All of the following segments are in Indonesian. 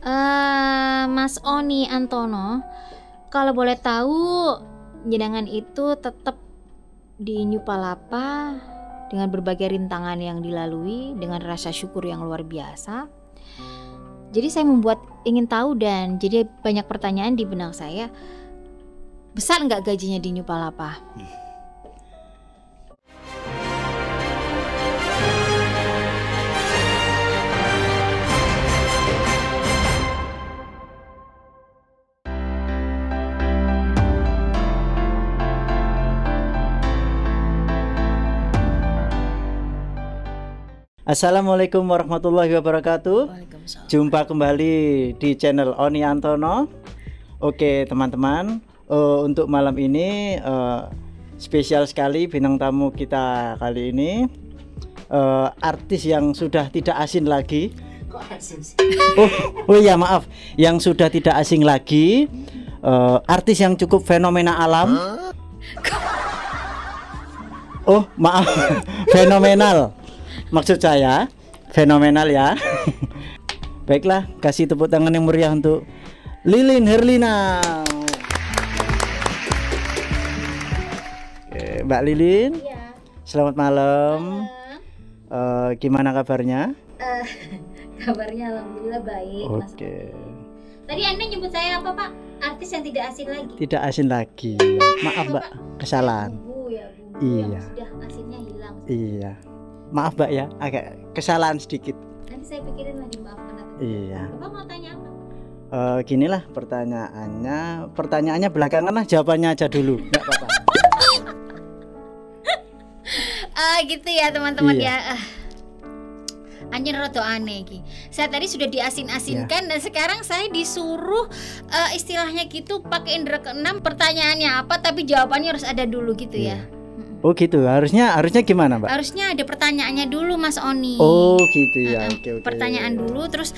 Mas Oni Antono, kalau boleh tahu, jenengan itu tetap di New Palapa dengan berbagai rintangan yang dilalui dengan rasa syukur yang luar biasa. Jadi saya ingin tahu dan jadi banyak pertanyaan di benak saya. Besar nggak gajinya di New Palapa? Assalamualaikum warahmatullahi wabarakatuh. Jumpa kembali di channel Oni Antono. Oke teman-teman, untuk malam ini spesial sekali bintang tamu kita kali ini, artis yang sudah tidak asing lagi. Kok asing sih? Oh iya maaf, yang sudah tidak asing lagi, artis yang cukup fenomena alam. Oh maaf, fenomenal. Maksud saya fenomenal ya. Baiklah, kasih tepuk tangan yang meriah untuk Lilin Herlina. Oke, Mbak Lilin. Iya. Selamat malam. Gimana kabarnya? Kabarnya alhamdulillah baik. Oke. Tadi Anda nyebut saya apa Pak? Artis yang tidak asing lagi. Tidak asing lagi. Maaf Mbak, kesalahan. Bu ya, Bu. Iya. Yang sudah asingnya hilang. Iya. Maaf Mbak ya, agak kesalahan sedikit. Nanti saya pikirin lagi, maafkan aku. Iya. Bapak mau tanya apa? Ginilah pertanyaannya belakangan lah, jawabannya aja dulu. Nggak apa-apa. Gitu ya teman-teman Iya. ya. Anjir rada aneh iki. Saya tadi sudah diasin-asinkan dan sekarang saya disuruh istilahnya gitu pakai indera keenam, pertanyaannya apa tapi jawabannya harus ada dulu gitu ya. Oh gitu, harusnya gimana Mbak? Harusnya ada pertanyaannya dulu Mas Oni. Oh gitu ya, oke. Pertanyaan dulu terus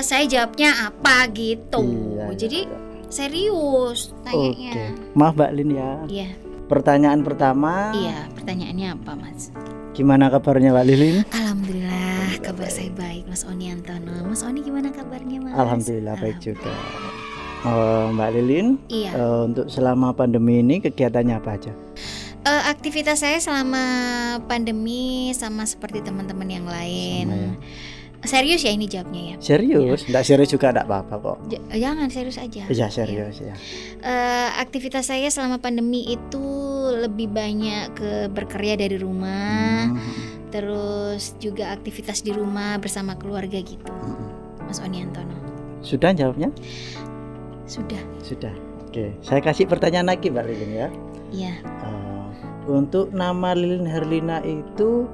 saya jawabnya apa gitu. Iya, Jadi iya. serius tanyanya. Oke. Maaf Mbak Lin ya. Iya. Pertanyaan pertama. Iya, pertanyaannya apa Mas? Gimana kabarnya Mbak Lilin? Alhamdulillah, kabar saya baik Mas Oni Antono. Mas Oni gimana kabarnya Mas? Alhamdulillah baik juga. Mbak Lilin, Iya. untuk selama pandemi ini kegiatannya apa aja? Aktivitas saya selama pandemi sama seperti teman-teman yang lain. Sama ya. Serius ya ini jawabnya ya? Serius? Nggak serius juga nggak apa-apa kok. Jangan serius aja. Iya serius ya. Aktivitas saya selama pandemi itu lebih banyak ke berkarya dari rumah, terus juga aktivitas di rumah bersama keluarga gitu. Mas Oni Antono. Sudah jawabnya? Sudah. Oke, saya kasih pertanyaan lagi Mbak Lilin ya. Iya. Untuk nama Lilin Herlina itu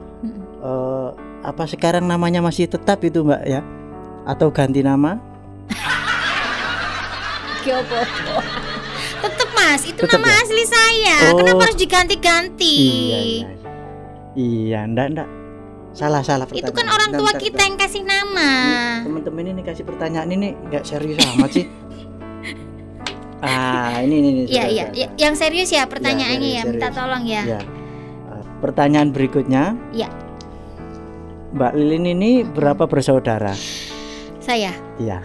apa sekarang namanya masih tetap itu Mbak ya? Atau ganti nama? Tetap Mas, itu Tetep nama ya? asli saya. Oh. Kenapa harus diganti-ganti? Iya, enggak. Salah pertanyaan. Itu kan orang tua Bentar. kita yang kasih nama. Teman-teman ini kasih pertanyaan ini enggak serius amat sih. Ini. Iya. Yang serius ya pertanyaannya ya, serius. minta tolong ya. Ya. Pertanyaan berikutnya. Iya. Mbak Lilin ini berapa bersaudara? Saya. Iya.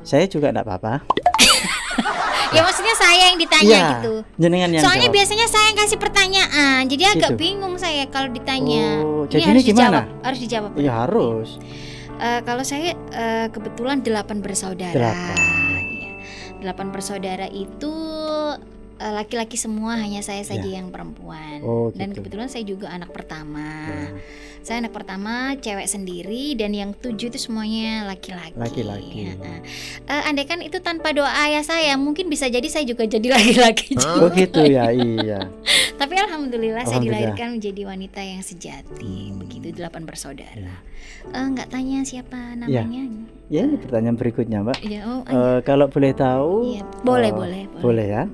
Saya juga enggak apa-apa. Ya maksudnya saya yang ditanya Iya, gitu. Jenengan yang Soalnya jawab. biasanya saya yang kasih pertanyaan, jadi agak Gitu. bingung saya kalau ditanya. Oh, Ini jadi harus ini gimana? dijawab, harus dijawab. Iya harus. Kalau saya kebetulan 8 bersaudara. 8 bersaudara itu laki-laki semua, hanya saya saja yang perempuan. Oh, Dan gitu. kebetulan saya juga anak pertama. Saya anak pertama, cewek sendiri, dan yang 7 itu semuanya laki-laki. Laki-laki. Andai kan itu tanpa doa ayah saya, mungkin bisa jadi saya juga jadi laki-laki juga. Oh gitu ya, iya. Tapi alhamdulillah saya Alhamdulillah. dilahirkan menjadi wanita yang sejati. Begitu 8 bersaudara. Nggak tanya siapa namanya? Ya ini pertanyaan berikutnya Mbak. Iya, Kalau boleh tahu? iya, boleh. Boleh ya.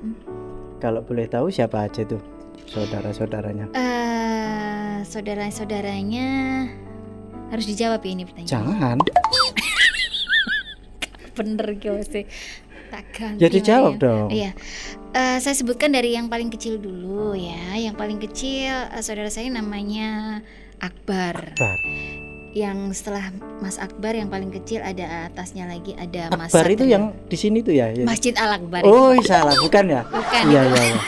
Kalau boleh tahu siapa aja tuh saudara-saudaranya? Saudara-saudaranya harus dijawab ya ini pertanyaan. Jangan. Bener gitu sih. Tak ganti. Jadi jawab dong. Iya. Saya sebutkan dari yang paling kecil dulu ya. Yang paling kecil saudara saya namanya Akbar. yang setelah Mas Akbar yang paling kecil, ada atasnya lagi ada Mas Akbar itu Satrio. yang di sini tuh ya? Masjid Al Akbar. Oh salah, bukan ya? Bukan. Iya iya. Iya.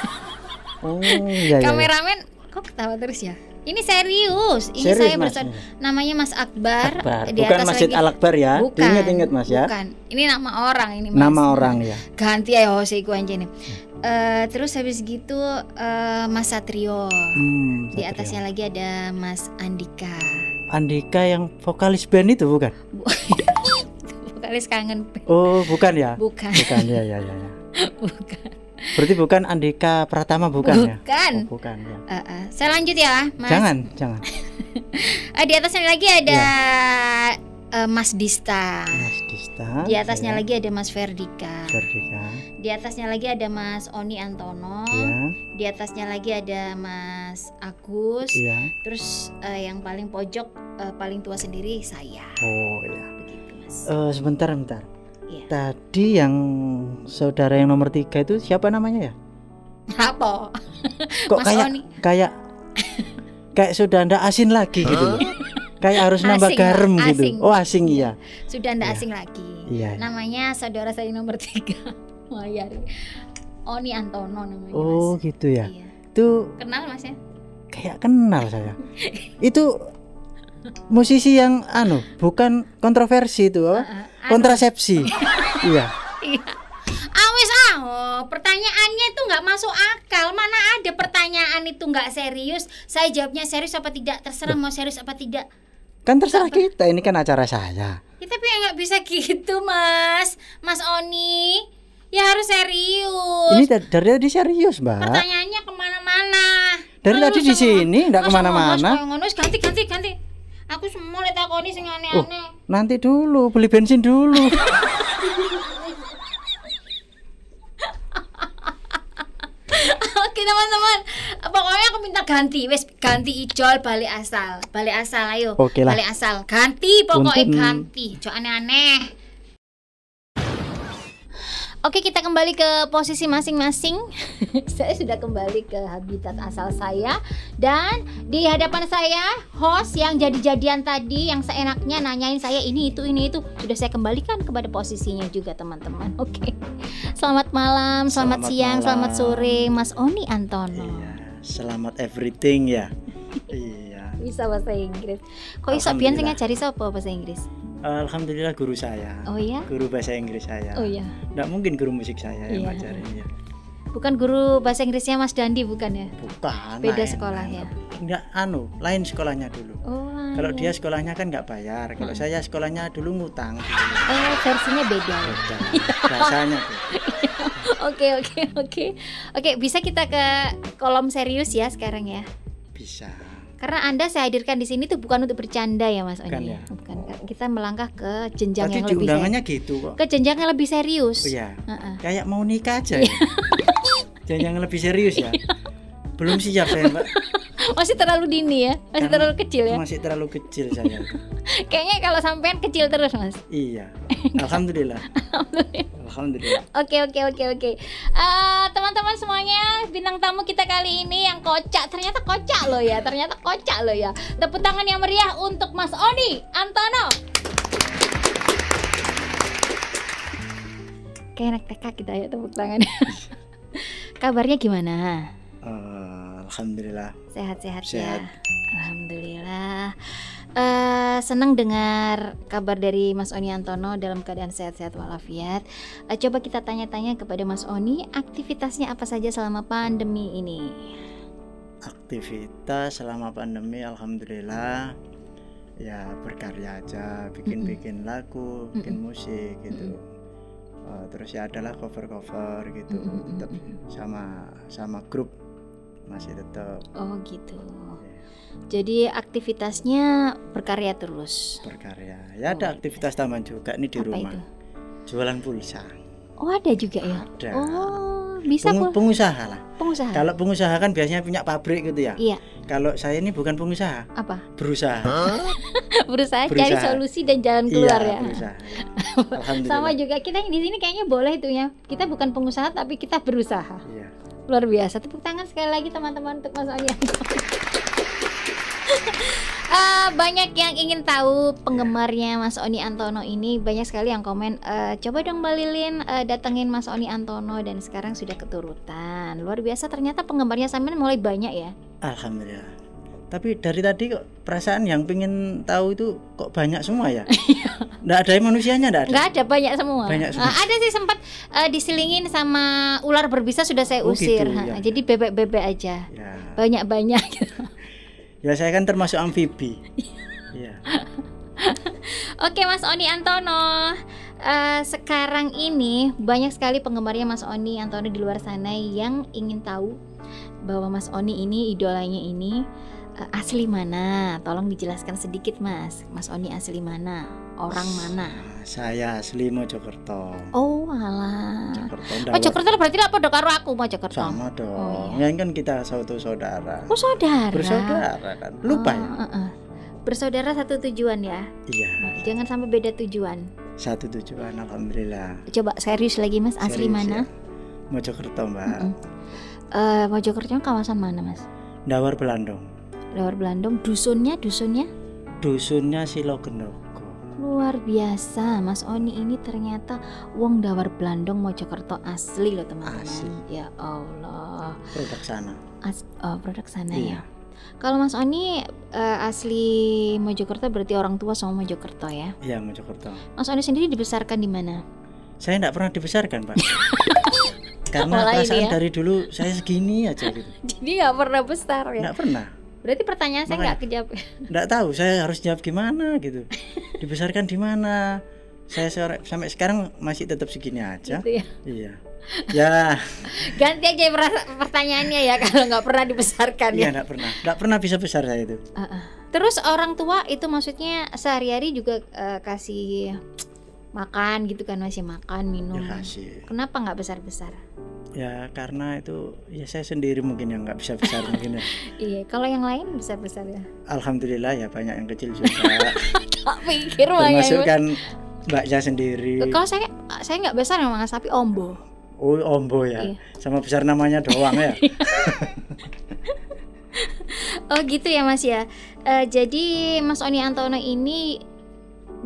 Oh iya. Kameramen kok ketawa terus ya? Ini serius. Ini Serius, saya Mas? Namanya Mas Akbar. Akbar. Di Bukan atas Masjid lagi- Al Akbar ya? Bukan. Ingat-ingat Mas ya. Bukan. Ini nama orang ini Mas. Nama orang ya. Ganti ya Hose iku anjene. Terus habis gitu Mas Satrio. Di Satrio. atasnya lagi ada Mas Andika. Andika yang vokalis band itu bukan? Vokalis Kangen. Oh bukan ya? Bukan. Bukan ya ya ya. Bukan. Berarti bukan Andika Pratama bukan ya? Bukan. Oh, bukan ya. Saya lanjut ya, Mas. Jangan. Di atasnya lagi ada Mas Dista. Mas Dista. Di atasnya ya. lagi ada Mas Ferdika. Ferdika. Di atasnya lagi ada Mas Oni Antono. Ya. Di atasnya lagi ada Mas Agus. Iya. Terus yang paling pojok paling tua sendiri saya. Oh ya. Begitu Mas. Sebentar. Iya. Tadi yang saudara yang nomor 3 itu siapa namanya ya? Apa? Kok Mas kayak Oni. kayak sudah ndak asin lagi gitu loh. Kayak harus nambah Asing, garam asing. gitu. Oh asing iya. Sudah ndak Iya. asing lagi. Iya. Namanya saudara saya nomor 3. Mayari. Oni Antono namanya Oh Mas. gitu ya. Iya. Itu Kenal Mas ya? kayak kenal saya. Itu musisi yang bukan kontroversi itu, kontrasepsi. Iya. Pertanyaannya itu nggak masuk akal. Mana ada pertanyaan itu nggak serius? Saya jawabnya serius apa tidak, terserah mau serius apa tidak. Kan terserah kita, ini kan acara saya. Ya, tapi ya nggak bisa gitu Mas Oni. Ya harus serius. Ini dari tadi serius, Mbak. Pertanyaannya kemana-mana. Dari tadi di sini nggak kemana-mana. Ganti. Aku semua lihat takoni sing aneh-aneh. Nanti dulu beli bensin dulu. Oke teman-teman, pokoknya aku minta ganti, ganti ijol balik asal ayo. Oke lah. Balik asal, ganti pokoknya Punten. ganti, jangan aneh-aneh. Oke, kita kembali ke posisi masing-masing. Saya sudah kembali ke habitat asal saya. Dan di hadapan saya, host yang jadi-jadian tadi, yang seenaknya nanyain saya ini itu, sudah saya kembalikan kepada posisinya juga teman-teman. Oke. Selamat malam, selamat siang, malam. selamat sore, Mas Oni Antono. Iya, selamat everything ya. Iya. Bisa bahasa Inggris. Kok iso biyen sing Alhamdulillah. ngajari sapa bahasa Inggris? Alhamdulillah guru saya. Oh iya? Guru bahasa Inggris saya. Oh iya. Nggak mungkin guru musik saya yang Iya. ngajarin ya. Bukan guru bahasa Inggrisnya Mas Dandi bukan ya? Bukan. Beda lain. sekolah ya? Enggak, lain sekolahnya dulu. Oh. Kalau iya. dia sekolahnya kan nggak bayar. Kalau saya sekolahnya dulu ngutang. Versinya beda. Beda. Bahasanya tuh. Oke, bisa kita ke kolom serius ya sekarang ya. Bisa. Karena Anda saya hadirkan di sini tuh bukan untuk bercanda ya Mas Oni. Bukan ya? Bukan. Kita melangkah ke jenjang Tadi yang di lebih undangannya gitu kok. ke jenjang yang lebih serius. Oh, iya. Heeh. Kayak mau nikah aja ya. Jangan yang lebih serius ya. Belum siap saya, Mbak. Masih terlalu dini ya, masih Karena terlalu kecil ya. Masih terlalu kecil saya. Kayaknya kalau sampean kecil terus Mas. Iya. Alhamdulillah. Alhamdulillah. Oke. Teman-teman semuanya, bintang tamu kita kali ini yang kocak, ternyata kocak loh ya. Tepuk tangan yang meriah untuk Mas Oni Antono. Kayak anak TK kita ya tepuk tangan. Kabarnya gimana? Alhamdulillah. Sehat-sehat Sehat. ya. Alhamdulillah. Senang dengar kabar dari Mas Oni Antono dalam keadaan sehat-sehat walafiat. Coba kita tanya-tanya kepada Mas Oni, aktivitasnya apa saja selama pandemi ini? Aktivitas selama pandemi alhamdulillah ya berkarya aja, bikin lagu, bikin musik gitu. Terus ya adalah cover gitu, tetap sama grup masih tetap. Oh gitu. Jadi aktivitasnya berkarya terus. Berkarya. Ya ada aktivitas tambahan juga nih di Apa rumah. itu? Jualan pulsa. Oh ada juga ya? Ada. Oh bisa kok. Pengusaha lah. Pengusaha. Kalau pengusaha kan biasanya punya pabrik gitu ya. Iya. Kalau saya ini bukan pengusaha, Apa? berusaha. Berusaha cari Berusaha. solusi dan jalan keluar Iya, ya. berusaha. Alhamdulillah. Sama juga kita di sini kayaknya boleh itu ya. Kita bukan pengusaha tapi kita berusaha. Iya. Luar biasa. Tepuk tangan sekali lagi teman-teman untuk Mas Oni. Banyak yang ingin tahu penggemarnya Mas Oni Antono ini, banyak sekali yang komen, coba dong Mbak Lilin datengin Mas Oni Antono, dan sekarang sudah keturutan. Luar biasa, ternyata penggemarnya sampean mulai banyak ya. Alhamdulillah. Tapi dari tadi kok perasaan yang pengen tahu itu kok banyak semua ya? Nggak ada manusianya, nggak ada? Nggak ada, banyak semua. Banyak semua. Ada sih sempat diselingin sama ular berbisa, sudah saya usir. Gitu, ya. Jadi bebek-bebek aja. Ya. Banyak-banyak gitu. Ya saya kan termasuk amfibi. Ya. Oke Mas Oni Antono, sekarang ini banyak sekali penggemarnya Mas Oni Antono di luar sana yang ingin tahu bahwa Mas Oni ini, idolanya ini asli mana? Tolong dijelaskan sedikit Mas. Mas Oni asli mana? Orang mana? Saya asli Mojokerto. Oh alah. Mojokerto berarti apa dong karo aku Mojokerto? sama dong. Oh, iya. Ya kan kita satu saudara. Oh saudara. Bersaudara kan. Lupa ya? Bersaudara satu tujuan ya. Iya. Jangan sampai beda tujuan. Satu tujuan, alhamdulillah. Coba serius lagi Mas, asli Serius, mana? ya. Mojokerto, Mbak. Mojokerto kawasan mana Mas? Dawar Belandong. Dawar Belandong. Dusunnya? Dusunnya Silogendoko. Luar biasa, Mas Oni ini ternyata wong Dawar Belandong Mojokerto asli loh teman-teman. Asli. Ya Allah. Produk sana. Produk sana Iya. ya. Kalau Mas Oni asli Mojokerto berarti orang tua sama Mojokerto ya. Iya, Mojokerto. Mas Oni sendiri dibesarkan di mana? Saya enggak pernah dibesarkan, Pak. Karena Mulai perasaan ini ya. dari dulu saya segini aja gitu. Jadi nggak pernah besar ya. Enggak pernah. Berarti pertanyaan saya nggak kejawab. Enggak tahu saya harus jawab gimana gitu. Dibesarkan di mana? Saya sampai sekarang masih tetap segini aja. Gitu ya. Iya. Ya. Ganti aja pertanyaannya ya kalau nggak pernah dibesarkan Iya, ya. enggak pernah bisa besar saya itu. Terus orang tua itu maksudnya sehari-hari juga kasih makan gitu kan, masih makan minum. Ya kasih. Kenapa nggak besar-besar? Ya karena itu ya saya sendiri mungkin yang nggak bisa besar mungkin ya. Iya, kalau yang lain besar-besar ya. Alhamdulillah ya banyak yang kecil juga. Tak pikir Termasuk kan mbaknya sendiri. Kalau saya nggak besar memang, tapi ombo. Oh, ombo ya. Iya. Sama besar namanya doang ya. Oh gitu ya Mas ya. Jadi Mas Oni Antono ini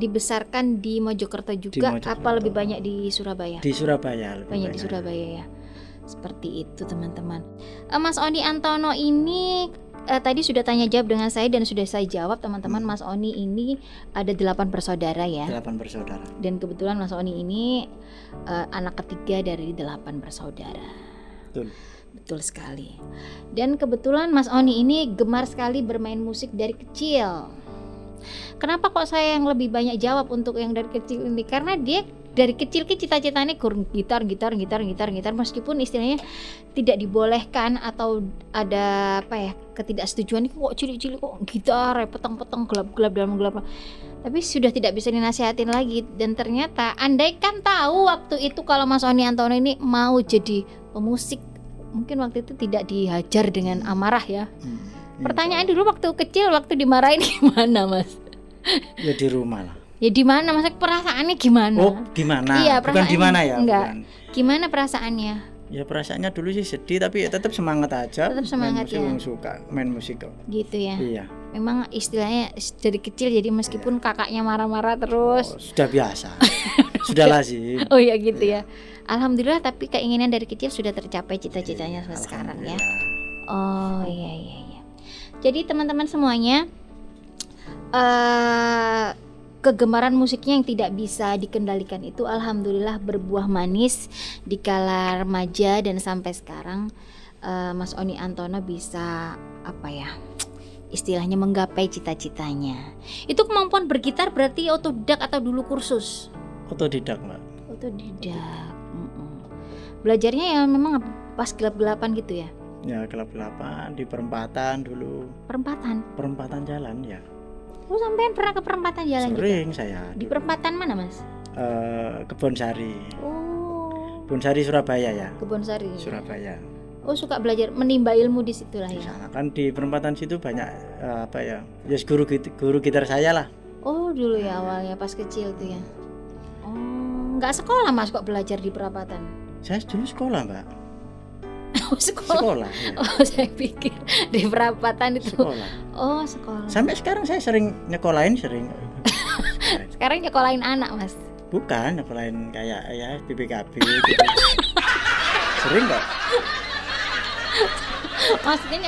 dibesarkan di Mojokerto juga, apa lebih banyak di Surabaya? Di Surabaya lebih banyak di Surabaya ya. Seperti itu teman-teman. Mas Oni Antono ini tadi sudah tanya jawab dengan saya dan sudah saya jawab teman-teman. Mas Oni ini ada 8 bersaudara ya. 8 bersaudara. Dan kebetulan Mas Oni ini anak ketiga dari 8 bersaudara. Betul. Betul sekali. Dan kebetulan Mas Oni ini gemar sekali bermain musik dari kecil. Kenapa kok saya yang lebih banyak jawab untuk yang dari kecil ini? Karena dia dari kecil cita-citanya gitar meskipun istilahnya tidak dibolehkan atau ada apa ya, ketidaksetujuan, kok cilik-cilik kok gitar peteng-peteng gelap-gelap dalam gelap. Tapi sudah tidak bisa dinasihatin lagi, dan ternyata andaikan tahu waktu itu kalau Mas Oni Antono ini mau jadi pemusik, mungkin waktu itu tidak dihajar dengan amarah ya. Pertanyaan dulu waktu kecil, waktu dimarahin gimana Mas? Ya di rumah lah. Ya di mana? Maksudnya perasaannya gimana? Oh, gimana? Iya, bukan gimana ya? Enggak. Bukan. Gimana perasaannya? Ya perasaannya dulu sih sedih, tapi ya tetap semangat aja. Tetap semangat ya. Suka main musik kok. Gitu ya. Iya. Memang istilahnya dari kecil, jadi meskipun kakaknya marah-marah terus. Oh, sudah biasa. Sudah lazim. Oh ya gitu ya. Alhamdulillah, tapi keinginan dari kecil sudah tercapai, cita-citanya sampai sekarang ya. Oh iya. Jadi teman-teman semuanya, kegemaran musiknya yang tidak bisa dikendalikan itu alhamdulillah berbuah manis di kala remaja, dan sampai sekarang Mas Oni Antono bisa apa ya, istilahnya menggapai cita-citanya. Itu kemampuan bergitar berarti otodidak atau dulu kursus? Otodidak, Mbak. Otodidak. Belajarnya ya memang pas gelap-gelapan gitu ya? Ya gelap-gelapan di perempatan dulu. Perempatan jalan ya. Lu sampean pernah ke perempatan jalan juga? Sering saya. Di perempatan mana Mas? Kebonsari. Oh. Kebonsari Surabaya ya. Kebonsari. Surabaya. Oh, suka belajar, menimba ilmu di situ lah Di ya. sana kan di perempatan situ banyak apa ya? Ya guru gitar saya lah. Oh, dulu ya awalnya pas kecil tuh ya. Oh, nggak sekolah Mas kok belajar di perempatan? Saya dulu sekolah, Mbak. Oh, sekolah. Sekolah. Ya. Oh, saya pikir di perapatan itu. Sekolah. Oh, sekolah. Sampai sekarang saya sering nyekolahin sering. Sekarang nyekolahin anak, Mas. Bukan nyekolahin kayak ya BPKB gitu. Sering kok. Maksudnya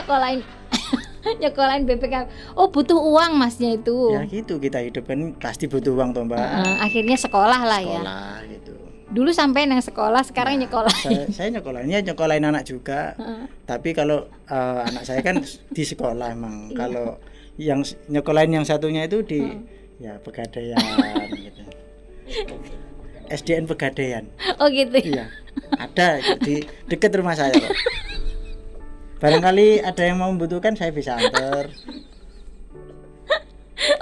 nyekolahin BPK. Oh, butuh uang Masnya itu. Ya gitu, kita hidup kan pasti butuh uang toh, Mbak. Akhirnya sekolah lah ya. Sekolah gitu. Dulu sampai yang sekolah, sekarang nyekolahin. Saya nyekolahin anak juga. Tapi kalau anak saya kan di sekolah emang. Kalau yang nyekolahin yang satunya itu di ya Pegadaian gitu. SDN Pegadaian. Oh gitu. Iya. Ada di dekat rumah saya kok. Barangkali ada yang mau membutuhkan saya bisa antar.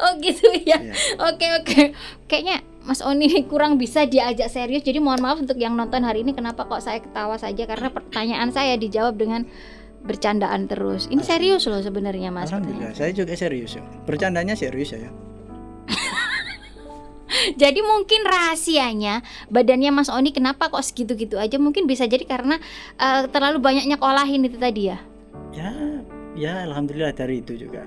Oh gitu ya. Iya. Oke. Kayaknya Mas Oni kurang bisa diajak serius. Jadi mohon maaf untuk yang nonton hari ini, kenapa kok saya ketawa saja, karena pertanyaan saya dijawab dengan bercandaan terus. Ini serius loh sebenarnya, Mas. Alhamdulillah, saya juga serius. Bercandanya serius saya. Jadi mungkin rahasianya badannya Mas Oni kenapa kok segitu-gitu aja, mungkin bisa jadi karena terlalu banyak nyekolahin itu tadi ya. Ya alhamdulillah dari itu juga.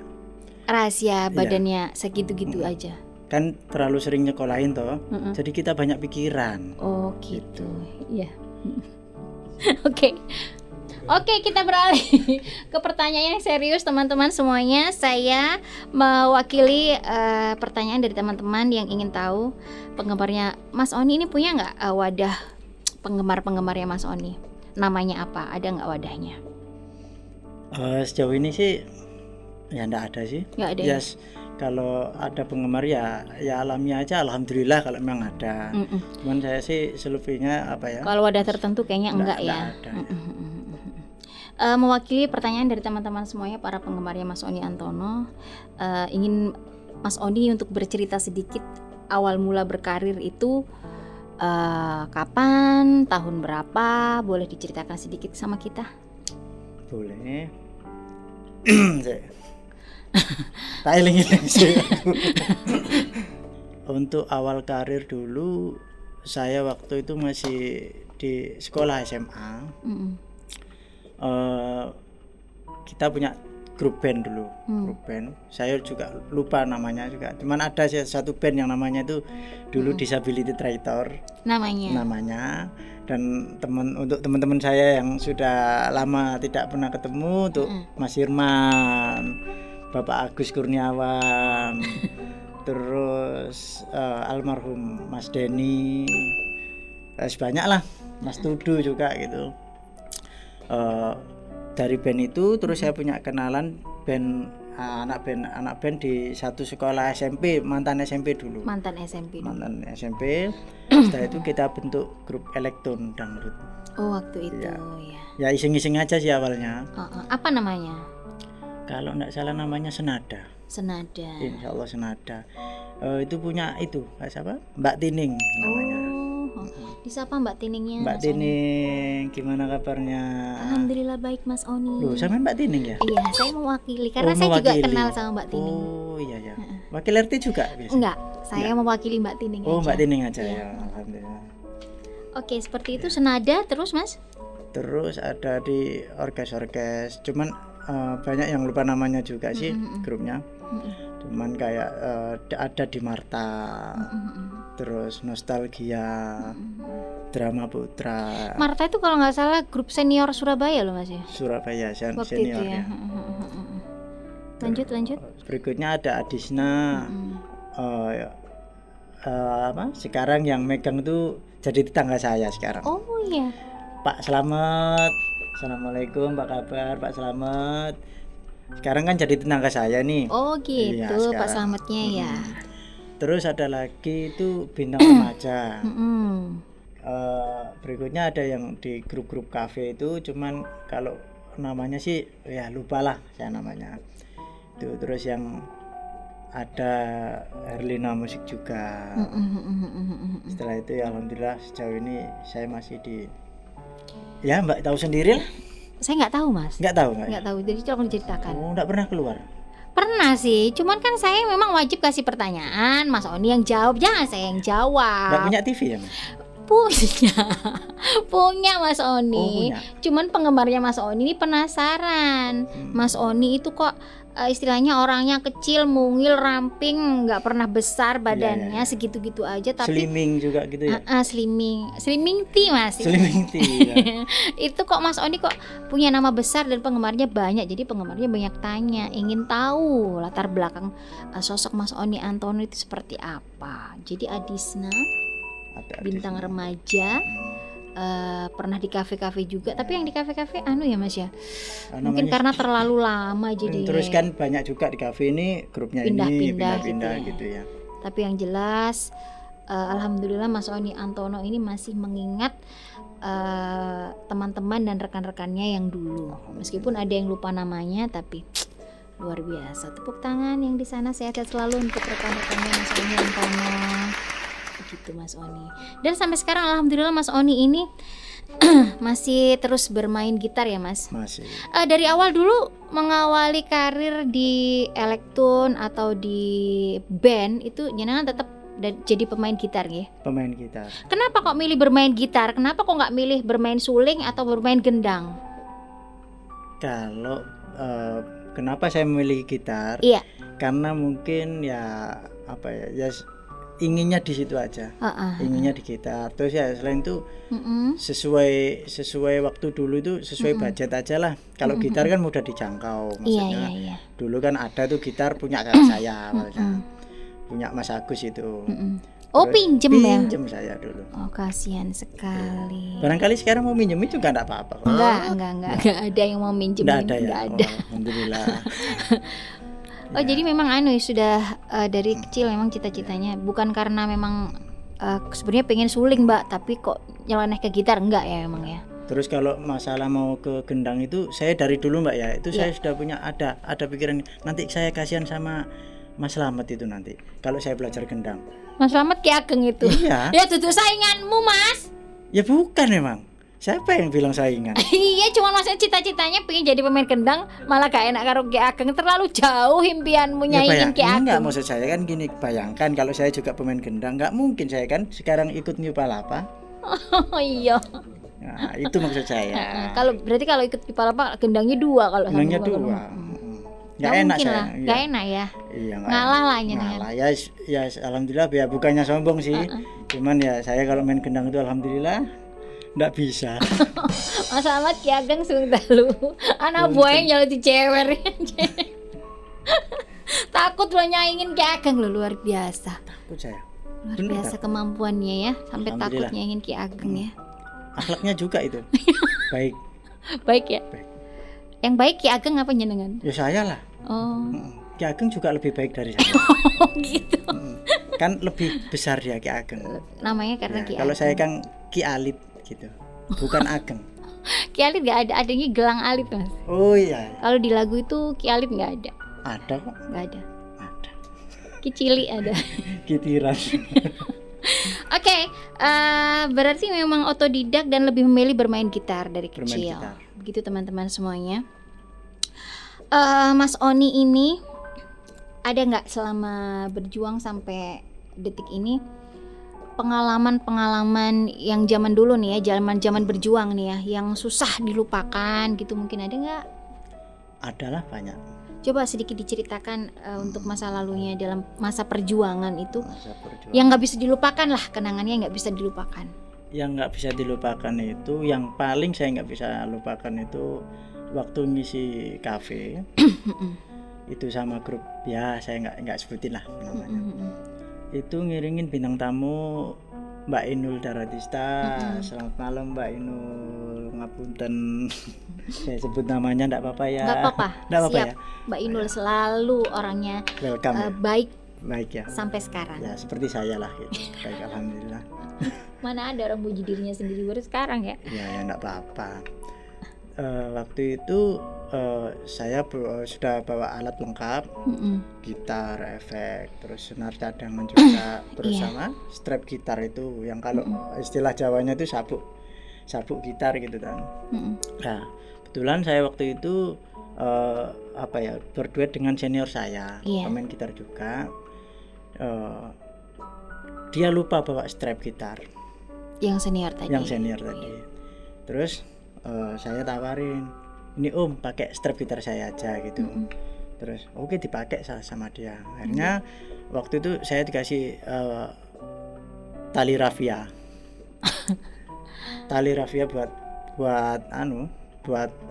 Rahasia badannya segitu-gitu aja. Kan terlalu sering nyekolahin toh. Jadi kita banyak pikiran. Oh gitu. Iya. Oke, kita beralih ke pertanyaan yang serius teman-teman semuanya. Saya mewakili pertanyaan dari teman-teman yang ingin tahu penggemarnya Mas Oni ini punya nggak wadah penggemar-penggemarnya Mas Oni? Namanya apa? Ada nggak wadahnya? Sejauh ini sih ya nggak ada sih. Nggak ada. Yes. Kalau ada penggemar ya alamiah aja, alhamdulillah kalau memang ada. Cuman saya sih selebihnya apa ya? Kalau wadah tertentu kayaknya enggak ya. Ada. Mewakili pertanyaan dari teman-teman semuanya, para penggemarnya Mas Oni Antono, ingin Mas Oni untuk bercerita sedikit awal mula berkarir itu kapan, tahun berapa, boleh diceritakan sedikit sama kita? Boleh. Tak eling-eling sih. Untuk awal karir dulu saya waktu itu masih di sekolah SMA. Kita punya grup band dulu. Grup band. Saya juga lupa namanya juga. Cuman ada satu band yang namanya itu dulu Disability Traitor. Namanya. Dan untuk teman-teman saya yang sudah lama tidak pernah ketemu, untuk Mas Irman, Bapak Agus Kurniawan, terus almarhum Mas Denny, banyak lah, Mas Tudu juga gitu. Dari band itu terus saya punya kenalan anak band di satu sekolah SMP, mantan SMP dulu. Mantan SMP. Setelah itu kita bentuk grup elektron dangdut. Oh waktu itu ya iseng-iseng aja sih awalnya. Apa namanya? Kalau nggak salah namanya Senada. Insya Allah Senada. Itu punya itu siapa? Mbak Tining namanya. Disapa Mbak Tiningnya. Mbak Tining, gimana kabarnya? Alhamdulillah baik Mas Oni. Loh, sama Mbak Tining ya? Iya, saya mewakili karena saya juga kenal sama Mbak Tining. Oh iya. Wakil RT juga biasanya? Enggak, saya mewakili Mbak Tining aja. Oh, Mbak Tining aja ya. Alhamdulillah. Oke, seperti itu Senada terus Mas? Terus ada di orkes, cuman banyak yang lupa namanya juga sih grupnya. Cuman kayak ada di Marta, terus Nostalgia, Drama Putra. Marta itu kalau nggak salah grup senior Surabaya loh Mas ya? Surabaya waktu senior itu ya. Lanjut. Berikutnya ada Adisna. Sekarang yang megang itu jadi tetangga saya sekarang. Oh iya. Pak Slamet. Assalamualaikum, Pak kabar Pak Slamet. Sekarang kan jadi tetangga saya nih. Oh gitu, iya, Pak Slametnya ya. Terus ada lagi itu Bintang Remaja. Berikutnya ada yang di grup-grup kafe itu, cuman kalau namanya sih ya lupa lah saya namanya. Itu terus yang ada Herlina Musik juga. Setelah itu ya alhamdulillah sejauh ini saya masih di ya Mbak tahu sendiri lah. Saya nggak tahu Mas. Nggak tahu. Jadi tolong diceritakan. Oh, nggak pernah keluar. Pernah sih, cuman kan saya memang wajib kasih pertanyaan, Mas Oni yang jawab, jangan saya yang jawab. Nggak punya TV ya Mas? Punya, punya Mas Oh, Oni. punya. Cuman penggemarnya Mas Oni ini penasaran. Mas Oni itu kok istilahnya orangnya kecil, mungil, ramping, nggak pernah besar badannya, iya. segitu-gitu aja. Tapi Slimming juga gitu ya. slimming tea Mas. Slimming tea. Ya. Itu kok Mas Oni kok punya nama besar dan penggemarnya banyak. Jadi penggemarnya banyak tanya, ingin tahu latar belakang sosok Mas Oni Antono itu seperti apa. Jadi Adisna Ada bintang di sini. remaja, pernah di kafe-kafe juga, tapi yang di kafe-kafe ya Mas ya, mungkin Namanya karena terlalu lama jadi terus kan banyak juga di kafe ini grupnya ini Pindah-pindah pindah-pindah gitu gitu ya. tapi yang jelas alhamdulillah Mas Oni Antono ini masih mengingat teman-teman dan rekan-rekannya yang dulu, meskipun ada yang lupa namanya, tapi luar biasa. Tepuk tangan yang di sana, sehat-sehat selalu untuk rekan-rekannya Mas Oni Antono. Gitu Mas Oni. Dan sampai sekarang alhamdulillah Mas Oni ini masih terus bermain gitar ya Mas. Masih Dari awal dulu mengawali karir di elektron atau di band itu jenengan tetap jadi pemain gitar ya. pemain gitar. Kenapa kok milih bermain gitar? Kenapa kok nggak milih bermain suling atau bermain gendang? Kalau kenapa saya memilih gitar? Iya. Karena mungkin ya apa ya inginnya di situ aja. Inginnya di gitar. Terus ya selain itu sesuai waktu dulu itu sesuai budget aja lah. Kalau gitar kan mudah dijangkau. Maksudnya Iya. dulu kan ada tuh gitar punya kakak saya awalnya. Punya Mas Agus itu. Oh, Terus pinjem ya? Pinjem saya dulu. Oh, kasihan sekali. Barangkali sekarang mau minjemin juga enggak apa-apa kok. Enggak ada yang mau minjemin. Enggak ada ya. Nggak ada. Oh, alhamdulillah. Oh, jadi memang sudah dari kecil memang cita-citanya bukan karena memang sebenarnya pengen suling Mbak, tapi kok nyeleneh ke gitar enggak ya memang ya. Terus kalau masalah mau ke gendang itu saya dari dulu Mbak ya, itu saya sudah punya ada pikiran nanti saya kasihan sama Mas Slamet itu nanti kalau saya belajar gendang. Mas Slamet Ki Ageng itu. Iya. Ya duduk sainganmu Mas. Ya bukan memang. Siapa yang bilang saingan? Iya, cuma maksudnya cita-citanya pengen jadi pemain gendang, malah gak enak karo Ki Ageng, terlalu jauh impianmu nyaingin Ki Ageng. Enggak, maksud saya kan gini, bayangkan kalau saya juga pemain gendang, nggak mungkin saya kan sekarang ikut New Palapa. Oh iya. Nah, itu maksud saya. Kalau berarti kalau ikut di Palapa gendangnya 2 kalau sama Gendangnya Bang. 2. Nggak enak mungkin saya. lah, nggak enak ya. Iya, Ngalah lah nyenengan. Ngalah ya alhamdulillah ya bukannya sombong sih. Cuman ya saya kalau main gendang itu alhamdulillah nggak bisa. Mas Slamet Ki Ageng sung dalu. Anak buahnya nyala dicewer. Takut lo nyaingin Ki Ageng lo, luar biasa. Takut saya. Luar Bener, biasa kemampuannya ya, sampai takut Alhamdulillah. nyaingin Ki Ageng ya. Akhlaknya juga itu. Baik. Baik ya. Baik. Yang baik Ki Ageng apa nyenengan? Ya saya lah. Oh, Ki Ageng juga lebih baik dari saya. gitu. Kan lebih besar dia Ki Ageng. Namanya karena Ya, Ki kalau Ageng. saya kan Ki Alit gitu. Bukan Ageng. Ki Alit nggak ada, adanya Gelang Alit Mas. Oh iya, Kalau di lagu itu Ki Alit nggak ada, ada kok. nggak ada. Ada. Ki Cili ada. Kitiran. Oke, berarti memang otodidak dan lebih memilih bermain gitar dari Bermain kecil. gitar. Begitu teman-teman semuanya. Mas Oni ini ada nggak selama berjuang sampai detik ini pengalaman-pengalaman yang zaman dulu nih ya, zaman berjuang nih ya, yang susah dilupakan gitu, mungkin ada nggak? Adalah banyak. Coba sedikit diceritakan untuk masa lalunya dalam masa perjuangan itu, Masa perjuangan. yang nggak bisa dilupakan lah, kenangannya nggak bisa dilupakan. Yang nggak bisa dilupakan itu, yang paling saya nggak bisa lupakan itu waktu ngisi kafe itu sama grup ya saya nggak sebutin lah namanya. Itu ngiringin bintang tamu Mbak Inul Daratista. Selamat malam Mbak Inul, ngapunten saya sebut namanya nggak apa-apa ya. Nggak apa-apa, Nggak apa-apa siap. ya. Mbak Inul selalu orangnya Welcome ya. baik ya sampai sekarang. ya seperti saya lah gitu. Baik alhamdulillah. Mana ada orang puji dirinya sendiri baru sekarang ya. Ya nggak apa-apa. Waktu itu saya sudah bawa alat lengkap, gitar, efek, terus senar cadangan juga, terus Iya. sama strap gitar itu yang kalau istilah Jawanya itu sabuk gitar gitu kan. Nah kebetulan saya waktu itu berduet dengan senior saya, Iya. pemain gitar juga. Dia lupa bawa strap gitar. Yang senior tadi. Yang senior tadi. Terus saya tawarin, ini Om pakai strap gitar saya aja gitu. Terus oke dipakai sama dia. Akhirnya waktu itu saya dikasih tali rafia. Tali rafia buat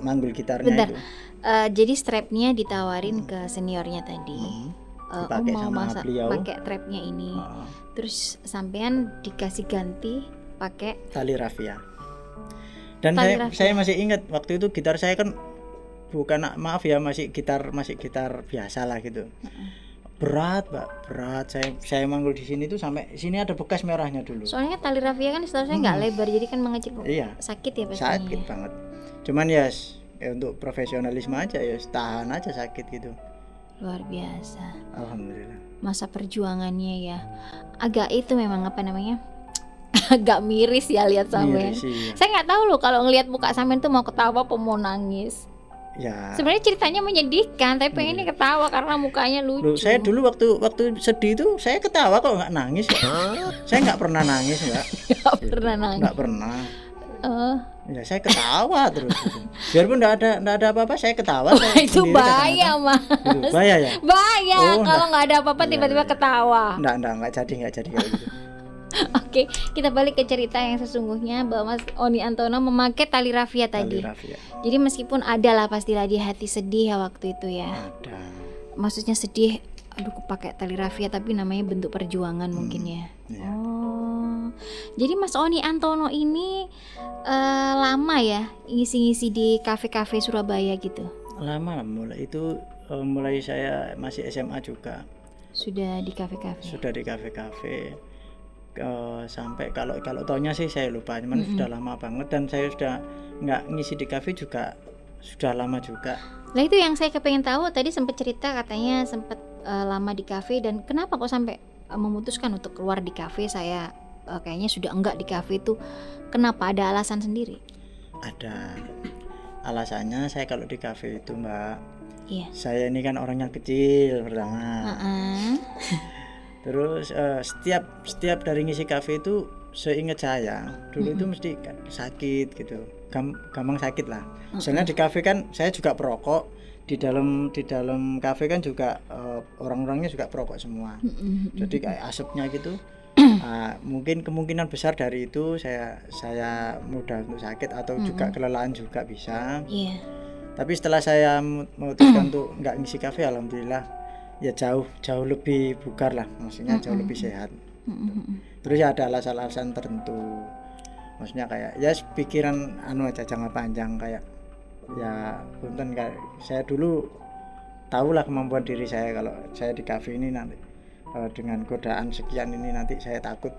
manggul gitarnya. Bentar. Itu. Jadi strapnya ditawarin ke seniornya tadi. Dipakai mau sama beliau. pakai strapnya ini. Terus sampean dikasih ganti pakai tali rafia. Dan tali saya masih ingat waktu itu gitar saya kan bukan, maaf ya, masih gitar biasa lah gitu. Berat, Mbak, berat. Saya manggul di sini tuh sampai sini ada bekas merahnya dulu. Soalnya tali rafia kan seharusnya nggak lebar, jadi kan mengecil. Iya. Sakit ya pastinya. Sakit banget. Cuman ya untuk profesionalisme aja ya tahan aja sakit gitu. Luar biasa. Alhamdulillah. Masa perjuangannya ya. Agak itu memang apa namanya? Agak miris ya lihat sampean. Iya. Saya nggak tahu loh kalau ngelihat muka sampean tuh mau ketawa apa mau nangis. Ya. Sebenarnya ceritanya menyedihkan, tapi pengennya ketawa karena mukanya lucu. Saya dulu waktu sedih itu saya ketawa kok, nggak nangis. Saya nggak pernah nangis, Mbak. Nggak pernah nangis. Nggak pernah. Ya saya ketawa terus. Gitu. Biarpun nggak ada apa-apa, saya ketawa. Saya itu bahaya, Mas. Gitu. Bahaya ya? Bahaya kalau nggak ada apa-apa tiba-tiba ketawa. Nggak jadi kayak gitu. Oke, kita balik ke cerita yang sesungguhnya bahwa Mas Oni Antono memakai tali rafia tadi. Tali rafia. Jadi meskipun ada lah pastilah di hati sedih ya waktu itu ya. Ada. Maksudnya sedih, aduh pakai tali rafia, tapi namanya bentuk perjuangan mungkin ya. Iya. Oh, jadi Mas Oni Antono ini lama ya ngisi-ngisi di kafe-kafe Surabaya gitu? Lama, mulai saya masih SMA juga. Sudah di kafe-kafe? Sudah di kafe-kafe. Sampai kalau tahunnya sih saya lupa, cuman sudah lama banget, dan saya sudah nggak ngisi di kafe juga sudah lama juga. Nah itu yang saya kepengen tahu, tadi sempat cerita katanya sempat lama di kafe, dan kenapa kok sampai memutuskan untuk keluar di kafe? Saya kayaknya sudah enggak di kafe itu, kenapa, ada alasan sendiri? Ada alasannya. Saya kalau di kafe itu, Mbak, iya. Saya ini kan orangnya kecil pertama. Terus setiap dari ngisi kafe itu, seingat saya dulu itu mesti sakit gitu, gampang sakit lah. Soalnya di kafe kan saya juga perokok, di dalam kafe kan juga orang-orangnya juga perokok semua. Jadi kayak asapnya gitu. Mungkin kemungkinan besar dari itu saya mudah untuk sakit, atau juga kelelahan juga bisa. Tapi setelah saya memutuskan untuk nggak ngisi kafe, alhamdulillah ya jauh lebih bugar lah, maksudnya jauh lebih sehat. Terus ya ada alasan-alasan tertentu, maksudnya kayak ya pikiran aja jangka panjang, kayak ya punten, kayak saya dulu tahulah kemampuan diri saya, kalau saya di kafe ini nanti dengan godaan sekian ini nanti saya takut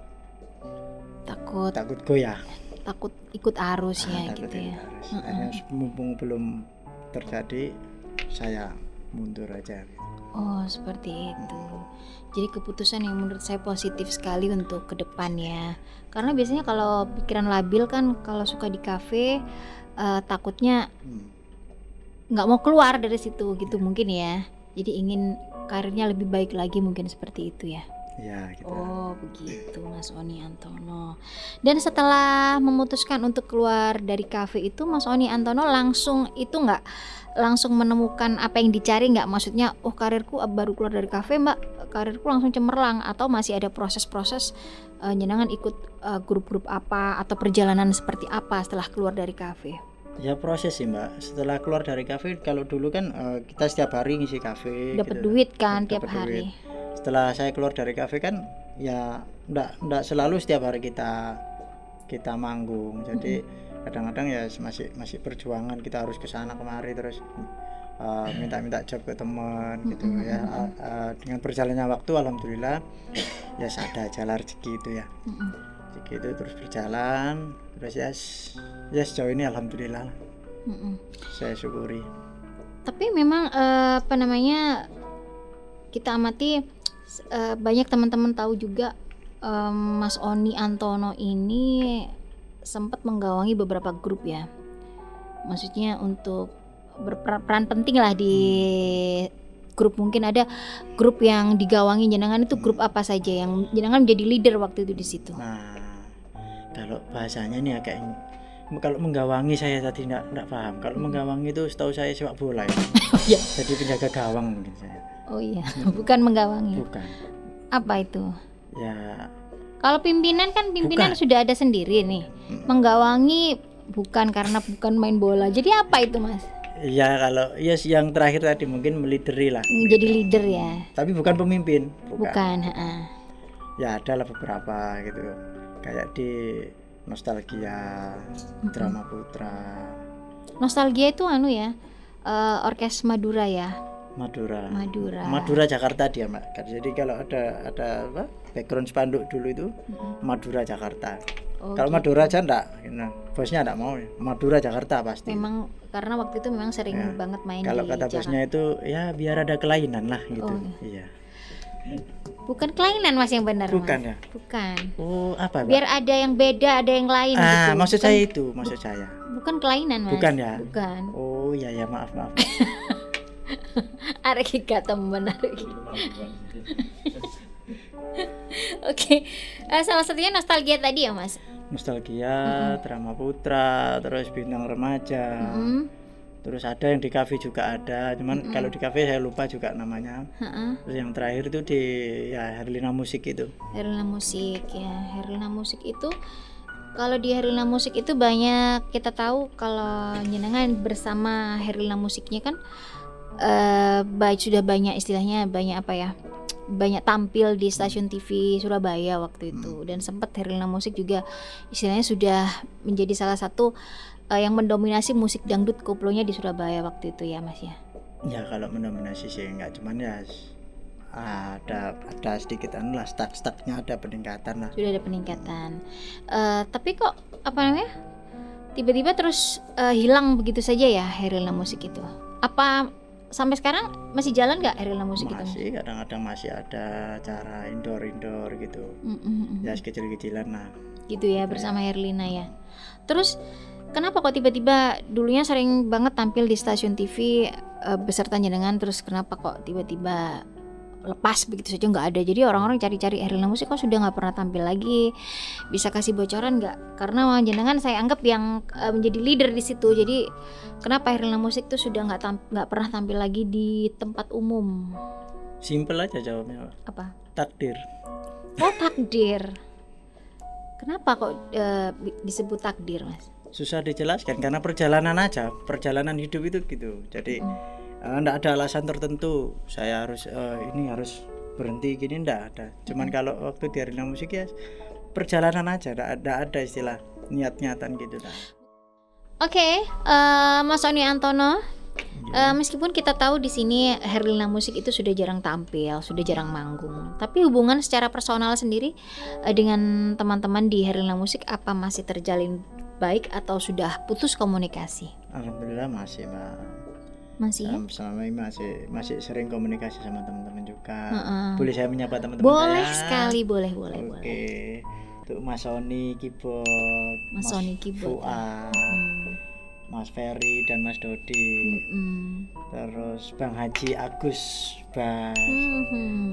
goyah, takut ikut arus ya gitu ya. Akhirnya mumpung belum terjadi, saya mundur aja. Oh seperti itu. Jadi keputusan yang menurut saya positif sekali untuk ke depan ya. Karena biasanya kalau pikiran labil kan, kalau suka di kafe takutnya nggak mau keluar dari situ gitu mungkin ya. Jadi ingin karirnya lebih baik lagi, mungkin seperti itu ya. Ya, gitu. Oh begitu Mas Oni Antono. Dan setelah memutuskan untuk keluar dari kafe itu, Mas Oni Antono langsung itu nggak langsung menemukan apa yang dicari nggak? Maksudnya, oh karirku baru keluar dari kafe Mbak, karirku langsung cemerlang, atau masih ada proses-proses jenengan ikut grup-grup apa atau perjalanan seperti apa setelah keluar dari kafe? Ya proses sih Mbak. Setelah keluar dari kafe, kalau dulu kan kita setiap hari ngisi kafe. Dapat gitu. duit kan Dapet tiap hari. Duit. Setelah saya keluar dari kafe kan, ya enggak selalu setiap hari kita manggung. Jadi kadang-kadang ya masih perjuangan, kita harus ke sana kemari, terus minta job ke teman gitu ya. Dengan berjalannya waktu, alhamdulillah ya ada jalan rezeki itu ya. Rezeki itu terus berjalan, terus ya sejauh ini alhamdulillah saya syukuri. Tapi memang apa namanya, kita amati banyak teman-teman tahu juga Mas Oni Antono ini sempat menggawangi beberapa grup ya. Maksudnya untuk berperan penting lah di grup. Mungkin ada grup yang digawangi jenengan, itu grup apa saja yang jenengan menjadi leader waktu itu di situ? Nah, kalau bahasanya ini agak kalau menggawangi saya tadi enggak paham. Kalau menggawangi itu setahu saya sepak bola ya. Oh iya. Jadi penjaga gawang mungkin saya. Oh iya, bukan menggawangi. Bukan. Apa itu? Ya, Kalau pimpinan kan pimpinan Bukan. sudah ada sendiri nih. Menggawangi bukan karena bukan main bola. Jadi apa itu, Mas? ya kalau ya yang terakhir tadi mungkin melideri lah. Jadi leader ya. Tapi bukan pemimpin, Bukan, heeh. Ya ada lah beberapa gitu. Kayak di Nostalgia, Drama Putra, Nostalgia itu anu ya. Orkes Madura ya. Madura Jakarta dia, Mbak. Jadi kalau ada apa? Background spanduk dulu itu Madura Jakarta. Oh, Kalau Madura aja enggak, bosnya enggak mau. Madura Jakarta pasti. Memang karena waktu itu memang sering Ya. banget main Kalau di kata Jakarta. bosnya itu ya biar ada kelainan lah gitu. Oh, Iya. Bukan kelainan Mas yang benar, Bukan Mas. ya? Bukan. Oh, apa, Mbak? Biar ada yang beda, ada yang lain gitu. Maksud Bukan- saya itu, maksud saya. Bukan kelainan, Mas. Bukan ya? Bukan. Oh, ya maaf. Arek gak temen arek. Oke. Salah satunya nostalgia tadi ya, Mas. Nostalgia, Drama Putra, terus Bintang Remaja. Terus ada yang di kafe juga ada, cuman kalau di kafe saya lupa juga namanya. Terus yang terakhir itu di ya Herlina Musik itu. Herlina Musik ya. Herlina Musik itu kalau di Herlina Musik itu banyak kita tahu kalau jenengan bersama Herlina Musiknya kan sudah banyak istilahnya banyak apa ya? Banyak tampil di stasiun TV Surabaya waktu itu dan sempat Herlina Musik juga istilahnya sudah menjadi salah satu yang mendominasi musik dangdut koplonya di Surabaya waktu itu ya, Mas ya. Ya kalau mendominasi sih enggak, cuman ya ada sedikit lah stucknya ada peningkatan lah. Sudah ada peningkatan. Tapi kok apa namanya? Tiba-tiba terus hilang begitu saja ya Herlina Musik itu. Apa sampai sekarang masih jalan nggak Herlina Musik itu? Masih, kadang-kadang masih ada acara indoor gitu. Ya kecil-kecilan lah. Gitu ya bersama Herlina ya. Terus kenapa kok tiba-tiba dulunya sering banget tampil di stasiun TV beserta jenengan, terus kenapa kok tiba-tiba lepas begitu saja nggak ada? Jadi orang-orang cari-cari Herlina Musik kok sudah nggak pernah tampil lagi. Bisa kasih bocoran nggak? Karena jenengan saya anggap yang menjadi leader di situ. Jadi kenapa Herlina Musik tuh sudah nggak pernah tampil lagi di tempat umum? Simple aja jawabnya, Pak. Apa? Takdir. Oh, takdir. Kenapa kok disebut takdir, Mas? Susah dijelaskan karena perjalanan hidup itu gitu. Jadi enggak ada alasan tertentu saya harus ini harus berhenti gini, enggak ada. Cuman kalau waktu di Herlina Musik ya perjalanan aja, enggak ada istilah niat-niatan gitu nah. Oke, Mas Oni Antono, meskipun kita tahu di sini Herlina Musik itu sudah jarang tampil, sudah jarang manggung, tapi hubungan secara personal sendiri dengan teman-teman di Herlina Musik apa masih terjalin baik atau sudah putus komunikasi? Alhamdulillah masih, Mbak. Masih ya? Selama ini masih sering komunikasi sama teman-teman juga. Boleh saya menyapa teman-teman Boleh saya? sekali, boleh. Oke. Untuk Mas Sony keyboard, Mas Sony keyboard, Fuad, Mas Ferry dan Mas Dodi. Terus Bang Haji Agus bass.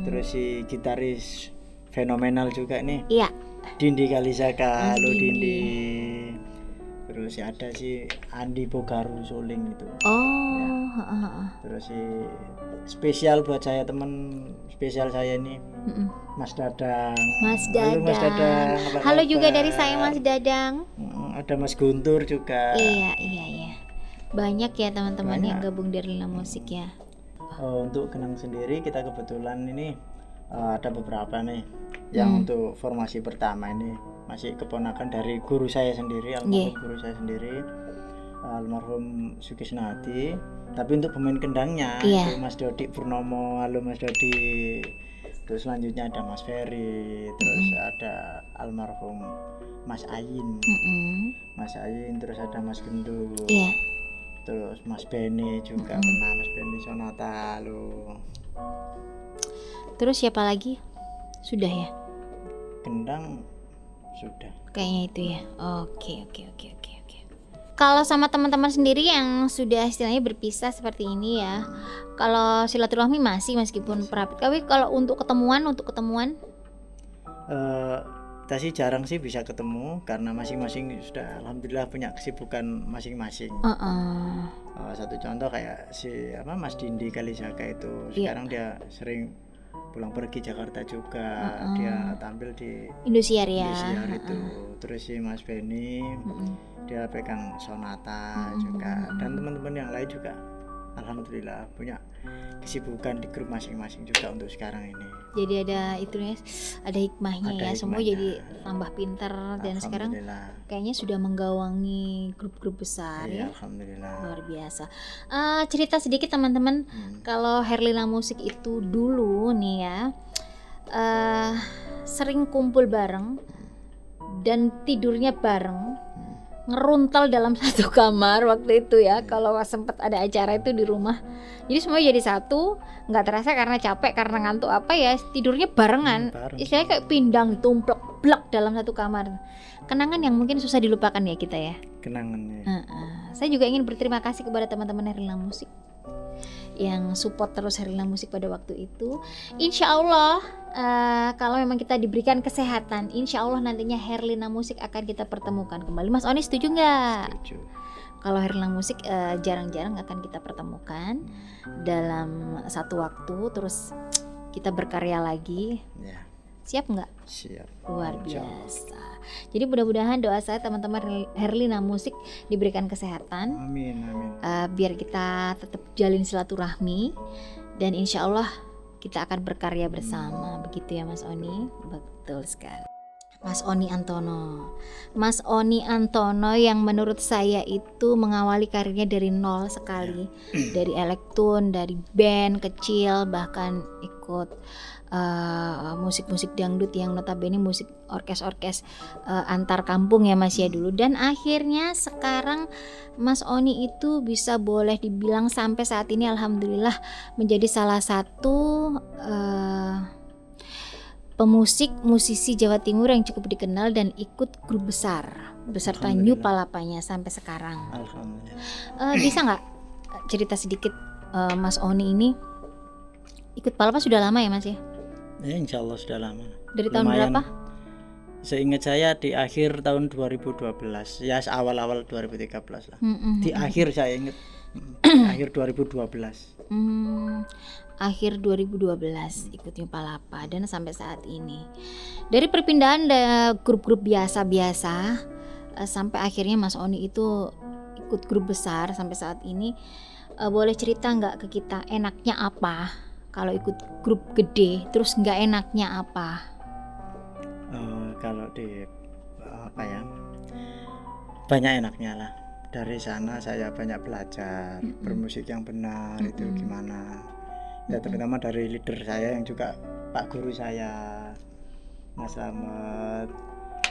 Terus si gitaris fenomenal juga nih. Iya. Dindi Kalisaka, halo Dindi. Terus ada si Andi Bogaru Suling itu. Terus si spesial buat saya, teman spesial saya ini Mas Dadang. Halo Mas Dadang. Halo juga dari saya Mas Dadang. Ada Mas Guntur juga. Iya. Banyak ya teman-teman yang gabung di Herlina Musik ya. Untuk Kenang sendiri kita kebetulan ini ada beberapa nih. Yang untuk formasi pertama ini masih keponakan dari guru saya sendiri, guru saya sendiri, almarhum Sukisnadi. Tapi untuk pemain kendangnya itu Mas Dodi Purnomo. Halo Mas Dodi. Terus selanjutnya ada Mas Ferry, terus ada almarhum Mas Ayin, terus ada Mas Gendut, terus Mas Beni juga pernah, Mas Beni Sonata. Halo. Terus siapa lagi? Sudah ya? Kendang sudah. Kayaknya itu ya. Oke. Kalau sama teman-teman sendiri yang sudah istilahnya berpisah seperti ini ya, kalau silaturahmi masih meskipun perapit. Tapi kalau untuk ketemuan kita sih jarang sih bisa ketemu karena masing-masing sudah alhamdulillah punya kesibukan masing-masing. Satu contoh kayak si Mas Dindi Kalisaka itu sekarang dia sering pulang pergi Jakarta juga, dia tampil di Indosiar itu. Terus si Mas Benny dia pegang Sonata juga, dan teman-teman yang lain juga alhamdulillah punya kesibukan di grup masing-masing juga untuk sekarang ini. Jadi ada itu ya, ada hikmahnya ya, semua jadi tambah pintar dan sekarang kayaknya sudah menggawangi grup-grup besar ya. Alhamdulillah. Luar biasa. Cerita sedikit teman-teman, kalau Herlina Musik itu dulu nih ya, sering kumpul bareng dan tidurnya bareng, ngeruntal dalam satu kamar waktu itu ya. Kalau sempat ada acara itu di rumah, jadi semua jadi satu, nggak terasa karena capek, karena ngantuk apa ya, tidurnya barengan. Istilahnya kayak pindang tumplek-blek dalam satu kamar. Kenangan yang mungkin susah dilupakan ya kita ya. Kenangannya. Saya juga ingin berterima kasih kepada teman-teman Herlina Musik yang support terus Herlina Musik pada waktu itu. Insya Allah kalau memang kita diberikan kesehatan, insya Allah nantinya Herlina Musik akan kita pertemukan kembali. Mas Oni setuju nggak? Setuju. Kalau Herlina Musik jarang-jarang akan kita pertemukan dalam satu waktu, terus kita berkarya lagi. Ya. Siap nggak? Siap. Luar biasa. Jadi mudah-mudahan doa saya teman-teman Herlina Musik diberikan kesehatan. Amin. Biar kita tetap jalin silaturahmi dan insya Allah kita akan berkarya bersama. Begitu ya Mas Oni? Betul sekali. Mas Oni Antono yang menurut saya itu mengawali karirnya dari nol sekali, dari elektron, dari band kecil, bahkan ikut musik-musik dangdut yang notabene musik orkes antar kampung ya Mas ya dulu, dan akhirnya sekarang Mas Oni itu bisa boleh dibilang sampai saat ini alhamdulillah menjadi salah satu musisi Jawa Timur yang cukup dikenal dan ikut grup besar beserta New Palapanya sampai sekarang. Alhamdulillah. Bisa nggak cerita sedikit Mas Oni ini ikut Palapa sudah lama ya Mas ya? Ya insya Allah sudah lama. Dari tahun berapa? Seingat saya di akhir tahun 2012, ya awal-awal 2013 lah. Di akhir saya ingat akhir 2012. Akhir 2012 ikut New Palapa dan sampai saat ini. Dari perpindahan grup-grup biasa-biasa sampai akhirnya Mas Oni itu ikut grup besar sampai saat ini. Boleh cerita nggak ke kita enaknya apa? Kalau ikut grup gede, terus nggak enaknya apa? Kalau di banyak enaknya lah. Dari sana saya banyak belajar bermusik yang benar itu gimana. Ya terutama dari leader saya yang juga Pak Guru saya, Mas Slamet.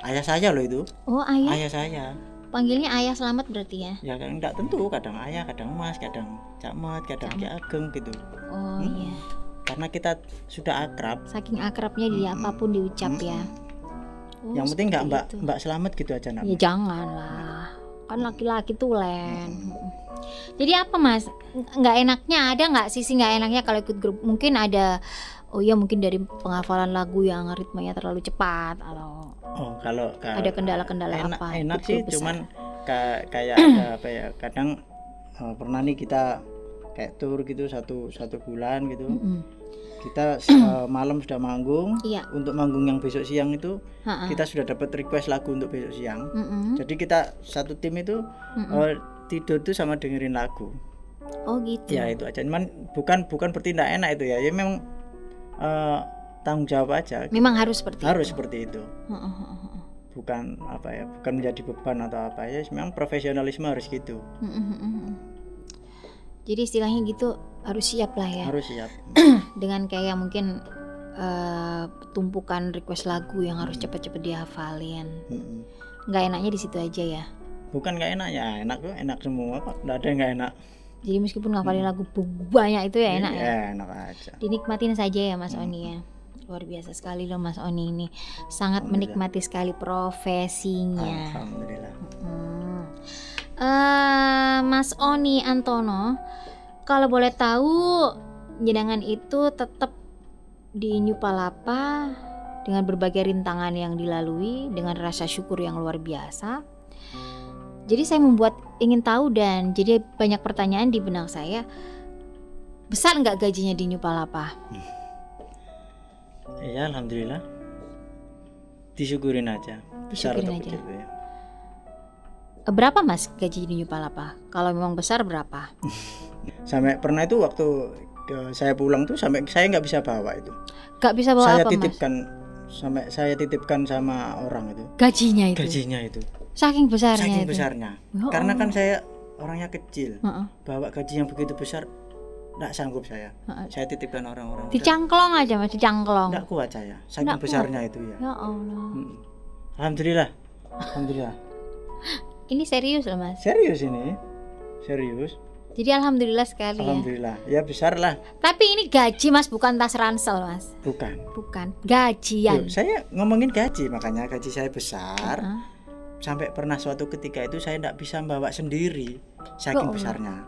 Ayah saya loh itu. Oh ayah? Ayah saya. Panggilnya Ayah Slamet berarti ya? Ya kan enggak tentu, kadang ayah, kadang mas, kadang Camat, kadang Ki Ageng gitu. Oh iya. Karena kita sudah akrab. Saking akrabnya dia apapun diucap ya. Yang penting enggak Mbak Slamet gitu aja namanya. Ya jangan lah. Kan laki-laki tulen. Jadi apa Mas? Nggak enaknya ada nggak sisi nggak enaknya kalau ikut grup? Mungkin ada, mungkin dari penghafalan lagu yang ritmenya terlalu cepat atau kalau ada kendala-kendala apa? Enak sih, cuman kayak ada apa ya? Kadang pernah nih kita kayak tour gitu satu bulan gitu. Kita malam sudah manggung. Untuk manggung yang besok siang itu kita sudah dapat request lagu untuk besok siang. Jadi kita satu tim itu tidur tuh sama dengerin lagu. Oh gitu. Ya itu aja. Cuman bukan bertindak enak itu ya. Ya memang tanggung jawab aja. Memang harus seperti itu. Bukan bukan menjadi beban atau apa ya. Memang profesionalisme harus gitu. Jadi istilahnya gitu harus siap lah ya. Harus siap. Dengan kayak mungkin tumpukan request lagu yang harus cepet-cepet dihafalin. Nggak enaknya di situ aja ya. Bukan nggak enak ya, enak kok, enak semua kok, nggak ada yang nggak enak. Jadi meskipun ngafalin lagu banyak itu ya enak ya. Enak aja. Dinikmatin saja ya Mas Oni ya. Luar biasa sekali loh Mas Oni ini, sangat menikmati sekali profesinya. Alhamdulillah. Mas Oni Antono, kalau boleh tahu jenengan itu tetap di New Palapa dengan berbagai rintangan yang dilalui, dengan rasa syukur yang luar biasa. Jadi saya ingin tahu dan jadi banyak pertanyaan di benak saya. Besar nggak gajinya di New Palapa? Ya alhamdulillah. Disyukurin aja. Besar atau kecil ya. Berapa Mas gaji di New Palapa? Kalau memang besar berapa? Sampai pernah itu waktu saya pulang tuh sampai saya nggak bisa bawa itu. Nggak bisa bawa saya apa titipkan, Mas? Sampai saya titipkan sama orang itu. Gajinya itu? Gajinya itu. Saking besarnya Saking itu? besarnya. Oh, karena kan saya orangnya kecil. Bawa gaji yang begitu besar nggak sanggup saya. Saya titipkan orang-orang. Dicangklong aja Mas, dicangklong. Nggak kuat saya. Saking besarnya itu ya. Ya Allah. Alhamdulillah. Alhamdulillah. Ini serius loh Mas. Serius ini. Serius. Jadi alhamdulillah sekali. Alhamdulillah. Ya besar lah. Tapi ini gaji Mas, bukan tas ransel Mas. Bukan. Gajian. Loh, saya ngomongin gaji, makanya gaji saya besar. Sampai pernah suatu ketika itu saya tidak bisa bawa sendiri, saking besarnya.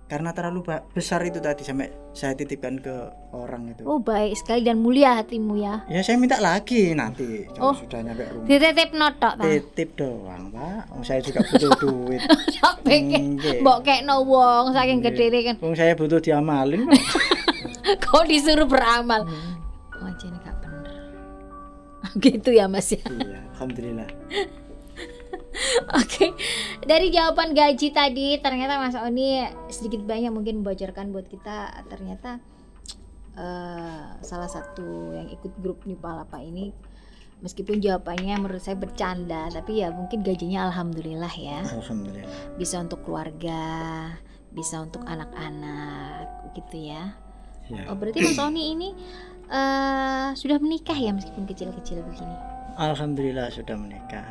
Karena terlalu besar itu tadi, sampai saya titipkan ke orang itu. Oh baik sekali dan mulia hatimu ya. Ya saya minta lagi nanti kalau sudah nyampe rumah. Dititip notok ta? Titip doang Pak. Saya juga butuh duit. Sampai mbok kekno wong saking gedene kan. Wong saya butuh diamalin. Kok disuruh beramal? Oh jadi gak bener. Gitu ya Mas ya. Iya, alhamdulillah. Oke, dari jawaban gaji tadi ternyata Mas Oni sedikit banyak mungkin membocorkan buat kita. Ternyata salah satu yang ikut grup New Palapa ini, meskipun jawabannya menurut saya bercanda, tapi ya mungkin gajinya alhamdulillah ya. Alhamdulillah. Bisa untuk keluarga, bisa untuk anak-anak gitu ya. Oh berarti Mas Oni ini sudah menikah ya meskipun kecil-kecil begini? Alhamdulillah sudah menikah.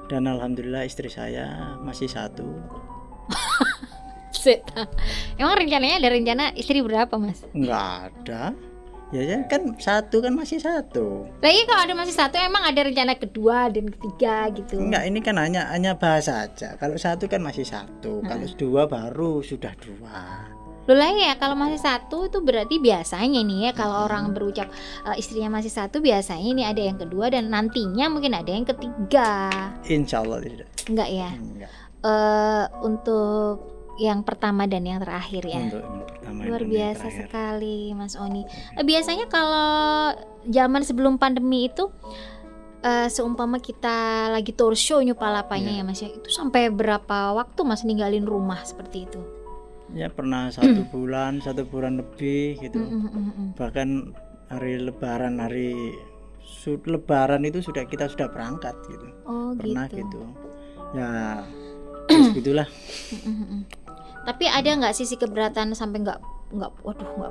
Dan alhamdulillah istri saya masih satu. Emang rencananya ada rencana istri berapa Mas? Enggak ada. Ya kan satu kan masih satu. Lagi kalau ada masih satu emang ada rencana kedua dan ketiga gitu? Enggak, ini kan hanya bahasa aja. Kalau satu kan masih satu. Kalau dua baru sudah dua. Loh lah ya, kalau masih satu itu berarti biasanya nih ya kalau orang berucap istrinya masih satu, biasanya ini ada yang kedua dan nantinya mungkin ada yang ketiga. Insya Allah tidak. Enggak ya? Enggak. Untuk yang pertama dan yang terakhir ya. Untuk yang pertama luar biasa sekali Mas Oni. Biasanya kalau zaman sebelum pandemi itu seumpama kita lagi tour show New Palapanya ya Mas ya, itu sampai berapa waktu Mas ninggalin rumah seperti itu? Ya pernah 1 bulan, 1 bulan lebih gitu. Bahkan hari lebaran, lebaran itu kita sudah berangkat gitu. Oh pernah gitu. Ya gitulah. Tapi ada nggak sisi keberatan sampai nggak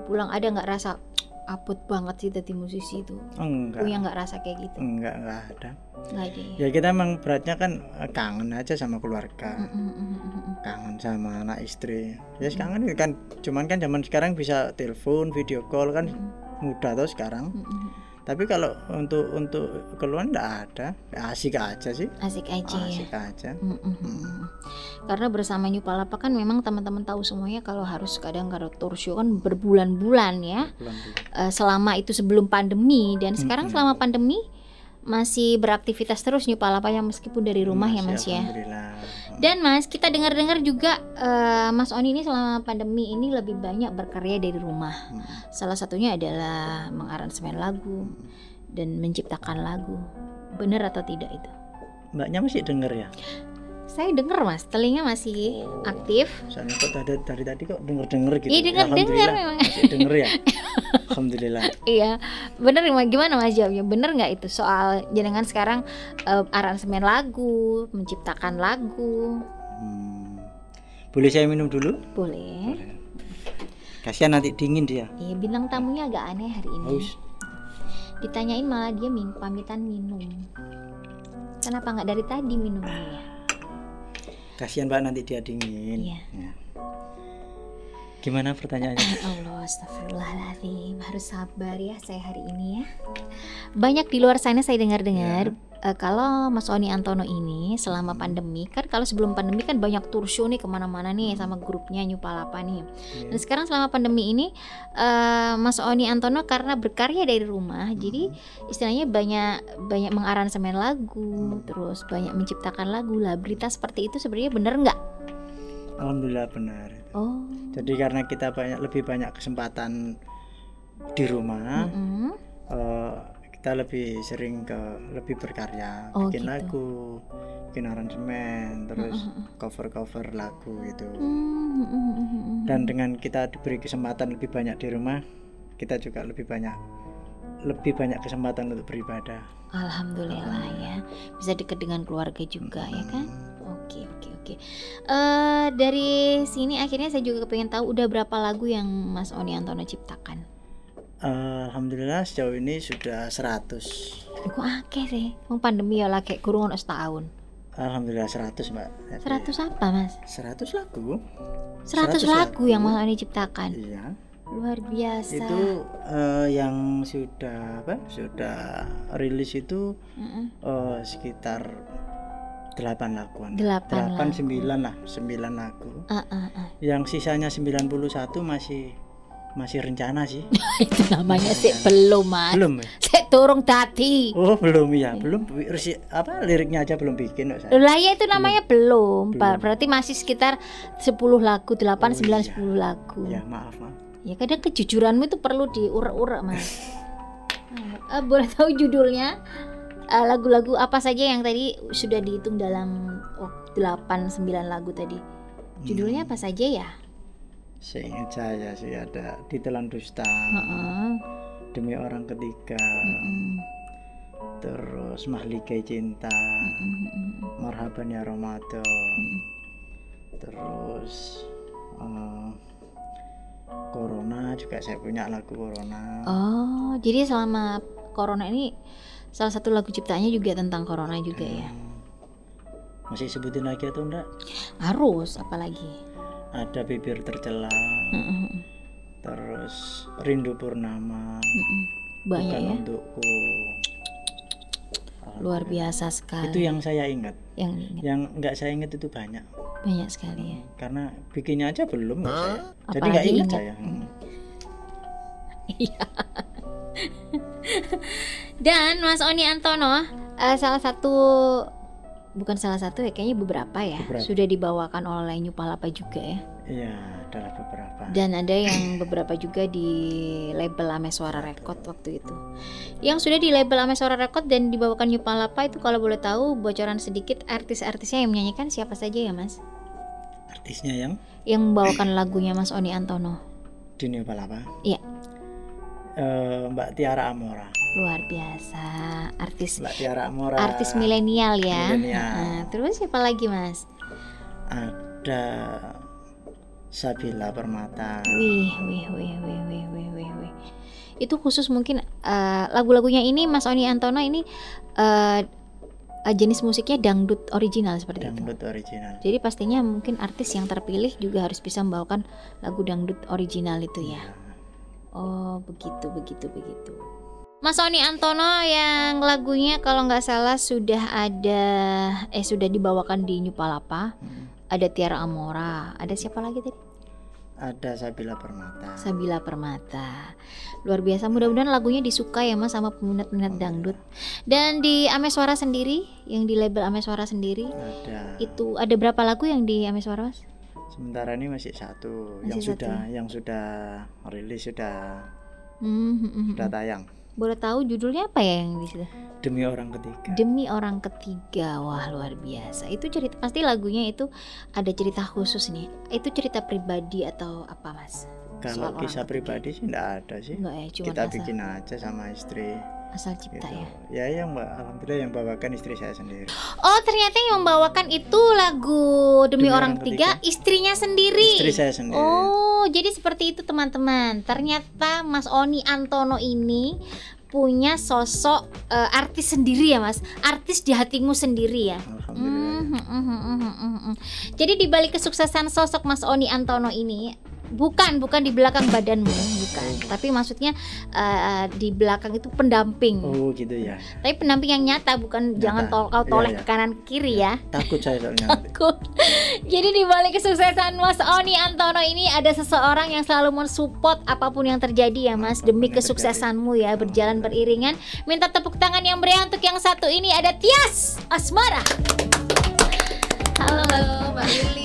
pulang? Ada nggak rasa aput banget sih tadi musisi itu? Enggak. Punya nggak rasa kayak gitu? Enggak ada. Nggak ada. Ya kita emang beratnya kan kangen aja sama keluarga, kangen sama anak istri. Ya kangen kan, cuman kan zaman sekarang bisa telepon, video call kan mudah tuh sekarang. Tapi kalau untuk keluar enggak ada, asik aja sih. Asik aja. Karena bersama New Palapa kan memang teman-teman tahu semuanya kalau harus kadang kalau tour show kan berbulan-bulan ya. Selama itu sebelum pandemi dan sekarang selama pandemi masih beraktivitas terus New Palapa yang meskipun dari rumah ya Mas ya. Dan Mas, kita dengar-dengar juga Mas Oni ini selama pandemi ini lebih banyak berkarya dari rumah. Salah satunya adalah mengaransemen lagu dan menciptakan lagu. Benar atau tidak itu? Mbaknya masih dengar ya? Saya dengar Mas, telinga masih aktif. Soalnya kok dari tadi kok denger gitu. Iya dengar memang. Masih denger ya. Alhamdulillah. Iya, bener gimana Mas jawabnya? Bener nggak itu soal jenengan sekarang aransemen lagu, menciptakan lagu? Boleh saya minum dulu? Boleh. Kasihan nanti dingin dia. Iya, bintang tamunya agak aneh hari ini. Ditanyain malah dia pamitan minum. Kenapa nggak dari tadi minumnya ya? Kasihan Mbak nanti dia dingin. Iya. Ya. Gimana pertanyaannya? Allah, astagfirullahaladzim, harus sabar ya saya hari ini ya. Banyak di luar sana saya dengar-dengar kalau Mas Oni Antono ini selama pandemi, kan kalau sebelum pandemi kan banyak tour show nih kemana-mana nih sama grupnya New Palapa nih. Dan sekarang selama pandemi ini Mas Oni Antono karena berkarya dari rumah, jadi istilahnya banyak mengaransemen lagu, terus banyak menciptakan lagu lah. Berita seperti itu sebenarnya benar nggak? Alhamdulillah benar. Oh. Jadi karena kita lebih banyak kesempatan di rumah, kita lebih sering lebih berkarya, bikin gitu. lagu, bikin aransemen, terus cover lagu gitu. Dan dengan kita diberi kesempatan lebih banyak di rumah, kita juga lebih banyak kesempatan untuk beribadah. Alhamdulillah ya, bisa dekat dengan keluarga juga ya kan. Oke. Dari sini akhirnya saya juga pengen tahu udah berapa lagu yang Mas Oni Antono ciptakan? Alhamdulillah sejauh ini sudah 100. Kok akeh sih? Wong pandemi ya lagi kurang ono setahun. Alhamdulillah 100 Mbak. 100 apa Mas? 100 lagu. 100 lagu yang Mas Oni ciptakan. Iya. Luar biasa. Itu yang sudah rilis itu sekitar 8 laguan. 9 lagu. Yang sisanya 91 masih rencana sih. Itu namanya sih belum Mas. Belum ya? Sik turung dadi. Oh belum ya, belum liriknya aja belum bikin kok saya. Lah ya itu namanya belum. Berarti masih sekitar 10 lagu, 8, 9, 10 lagu. Ya maaf. Ya kadang kejujuranmu itu perlu diurek-urek Mas. Boleh tahu judulnya? Lagu-lagu apa saja yang tadi sudah dihitung dalam 8-9 lagu tadi? Judulnya apa saja ya? Seingat saya sih ada Ditelan Dusta, Demi Orang Ketiga, terus Mahligai Cinta, Marhaban Ya Ramadan, terus Corona juga saya punya lagu Corona. Oh, jadi selama Corona ini salah satu lagu ciptaannya juga tentang Corona juga ya? Masih sebutin lagi atau enggak? Harus, apalagi? Ada Bibir Tercela, terus Rindu Purnama, banyak Bukan ya? Untukku. Luar biasa sekali. Itu yang saya ingat. Yang enggak saya ingat itu banyak. Banyak sekali ya. Karena bikinnya aja belum saya. Jadi Apalagi enggak ingat saya. Iya. Dan Mas Oni Antono bukan salah satu ya, kayaknya beberapa sudah dibawakan oleh New Palapa juga ya. Iya, adalah beberapa. Dan ada yang beberapa juga di label Ameswara Record waktu itu. Yang sudah di label Ameswara Record dan dibawakan New Palapa itu kalau boleh tahu bocoran sedikit artis-artisnya yang menyanyikan siapa saja ya Mas? Artisnya yang membawakan lagunya Mas Oni Antono di New Palapa? Iya. Mbak Tiara Amora. Luar biasa, artis Mbak Tiara Amora. Artis milenial ya. Terus siapa lagi Mas? Ada Sabila Permata. Wih. Itu khusus mungkin lagu-lagunya ini Mas Oni Antono ini jenis musiknya dangdut original seperti itu. Dangdut original. Jadi pastinya mungkin artis yang terpilih juga harus bisa membawakan lagu dangdut original itu ya. Oh begitu. Mas Oni Antono yang lagunya kalau nggak salah sudah dibawakan di New Palapa. Ada Tiara Amora, ada siapa lagi tadi? Ada Sabila Permata. Luar biasa, mudah-mudahan lagunya disukai ya Mas sama peminat-peminat dangdut. Dan di Ameswara sendiri, yang di label Ameswara sendiri, itu ada berapa lagu yang di Ameswara Mas? Sementara ini masih satu. Yang sudah rilis, sudah tayang. Boleh tahu judulnya apa ya yang di situ? Demi Orang Ketiga. Wah, luar biasa. Itu cerita, pasti lagunya itu ada cerita khusus nih. Itu cerita pribadi atau apa Mas? Kalau kisah pribadi sih enggak ada sih. Enggak ya, cuma kita bikin aja sama istri. Asal cipta gitu. Ya. Ya alhamdulillah yang bawakan istri saya sendiri. Oh, ternyata yang membawakan itu lagu Demi Orang Ketiga istrinya sendiri. Istri saya sendiri. Oh, jadi seperti itu teman-teman. Ternyata Mas Oni Antono ini punya sosok artis sendiri ya Mas. Artis di hatimu sendiri ya. Alhamdulillah. Jadi di balik kesuksesan sosok Mas Oni Antono ini, Bukan di belakang badanmu, bukan. Tapi maksudnya di belakang itu pendamping. Oh gitu ya. Tapi pendamping yang nyata, bukan jangan kau toleh ke kanan kiri ya. Takut saya soalnya. Takut. Jadi di balik kesuksesan Mas Oni Antono ini ada seseorang yang selalu mensupport apapun yang terjadi ya Mas, demi kesuksesanmu ya, berjalan beriringan. Minta tepuk tangan yang meriah untuk yang satu ini, ada Tias Asmara. Halo Mbak Lili.